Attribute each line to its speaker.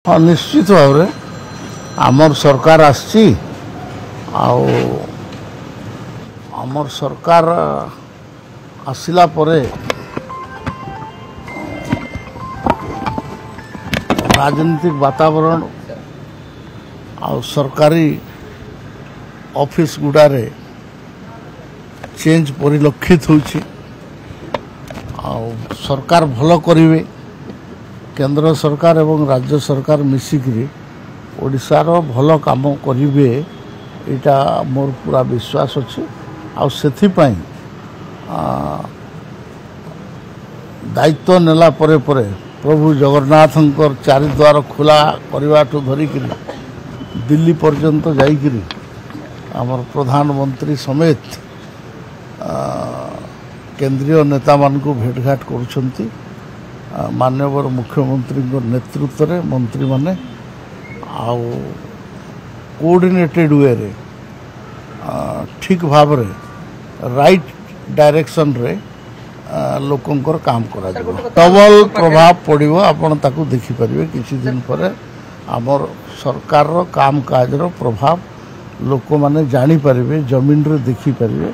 Speaker 1: हाँ निश्चित भाव में आमर सरकार आमर सरकार आसिला परे राजनीतिक वातावरण आ सरकारी ऑफिस गुड़ारे चेंज परिलक्षित होछि। सरकार भल करिवे, केंद्र सरकार एवं राज्य सरकार मिसिकरी ओडिशार भल काम करिवे, एटा मोर पूरा विश्वास अछि। आ सेथिपाई दायित्व नेला परे परे प्रभु जगन्नाथंकर चारिद्वार खुला करवाठू धरिकी दिल्ली पर्यंत जाइकिरी आमर प्रधानमंत्री समेत केंद्रीय नेता मान को भेटघाट करुछंती। माननीय मुख्यमंत्री नेतृत्व में मंत्री माने कोऑर्डिनेटेड वे रे ठीक भाव रे राइट डायरेक्शन रे लोकंकर काम करा जाबो। डबल प्रभाव पड़िबो, आपण ताकू देखि परिबे किछि दिन परे आमर सरकार रो काम काज रो प्रभाव लोक माने जानी परिबे, जमीन रे देखि परिबे।